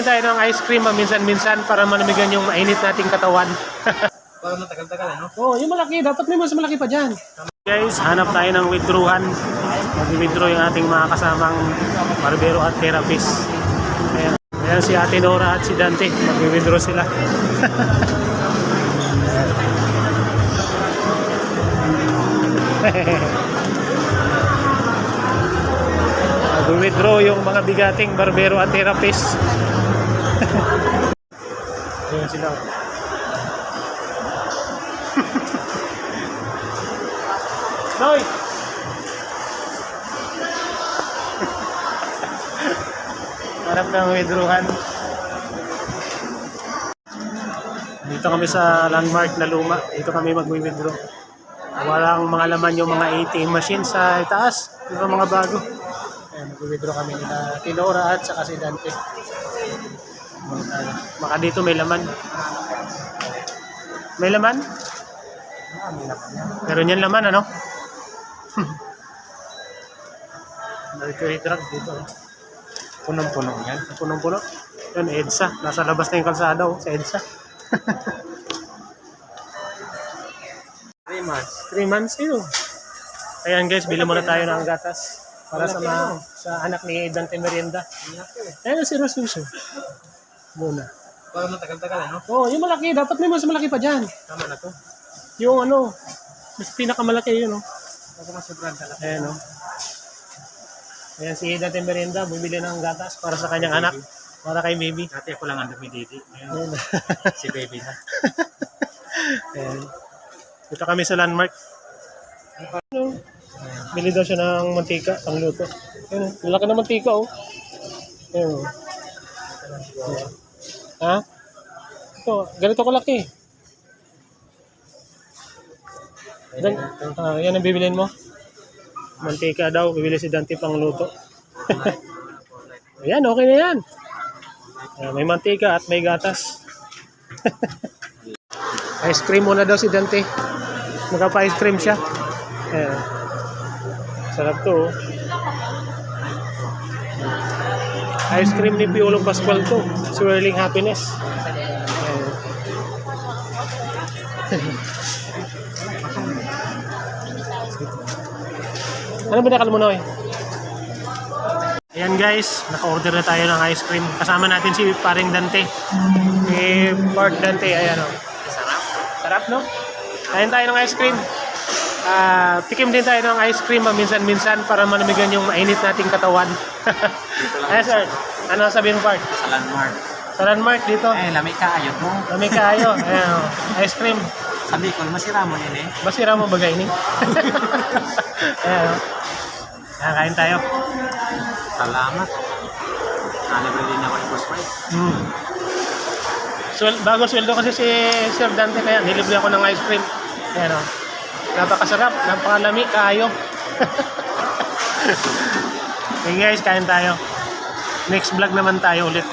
Tayo ng ice cream minsan-minsan para malamigan yung mainit nating katawan. Para matagal-tagal, ano? Oh, yung malaki. Dapat may mas malaki pa dyan. Guys, hanap tayo ng withdrawhan. Mag-withdraw yung ating mga kasamang barbero at therapist. Ayan. Ayan si Ate Nora at si Dante. Mag-withdraw sila. Mag-withdraw yung mga bigating barbero at therapist. Ayan sila. Noy! Harap ng withdrawhan. Dito kami sa landmark na luma. Dito kami mag-withdraw. Walang mga laman yung mga ATM machine sa itaas. Ito mga bago. Ayan, mag-withdraw kami nila Tinora at saka si Dante. Baka dito may laman. May laman? Pero yan laman, ano? Mercury drug dito. Punong-puno yan. Punong-puno. Yan, EDSA. Nasa labas na yung kalsada, oh, sa EDSA. 3 months. 3 months yun. Ayan guys, bili muna tayo ng gatas para sa anak ni Dante Merienda. Ayan si Rosuso. Muna. Para matagal-tagal, ano? Oh, yung malaki. Dapat may mas malaki pa dyan. Tama na to. Yung ano, mas pinakamalaki yun, oh. Kasi mas sobrang talak. Ayan, oh. Ayan si Dante Merienda, bumili ng gatas para sa kanyang anak. Para kay baby. Dati ako lang ang dumididi. Ngayon, Ayan. si baby na. Ayan. Dito kami sa landmark. Ano? Bili daw siya ng mantika, pang luto. Ayan, malaki na mantika, oh. Ayan, oh. Ha? Ito, ganito kalaki. Yan ang bibilin mo. Mantika daw, bibili si Dante pang luto. Ayan, okay na yan. May mantika at may gatas. Ice cream muna daw si Dante. Magpa-ice cream siya. Ayan. Sarap to. Ice cream ni Piolong Pascual to. Swirling happiness. Ano ba nakal mo, Noy? Ayan guys, naka-order na tayo ng ice cream. Kasama natin si paring Dante. Si Port Dante, ayan o. Sarap. Sarap, no? Kain tayo ng ice cream. Tikim din tayo ng ice cream minsan-minsan para malamigan yung mainit nating katawan. Ayan sir, ano sabihin mo, Port? Sa landmark. Sa landmark dito. Eh, lamig ka, ayot mo. Lamig kayo. Ayan o, ice cream. Sabi ko, masira mo yun eh. Basira mo bagay ni? Ayan o. Kain tayo. Salamat. Nalibre din ako yung postpaid. Bago sweldo kasi si Sir Dante kaya nilibre ako ng ice cream. Ayan o. Napakasarap, napakalami, kayo. Okay guys, kain tayo. Next vlog naman tayo ulit.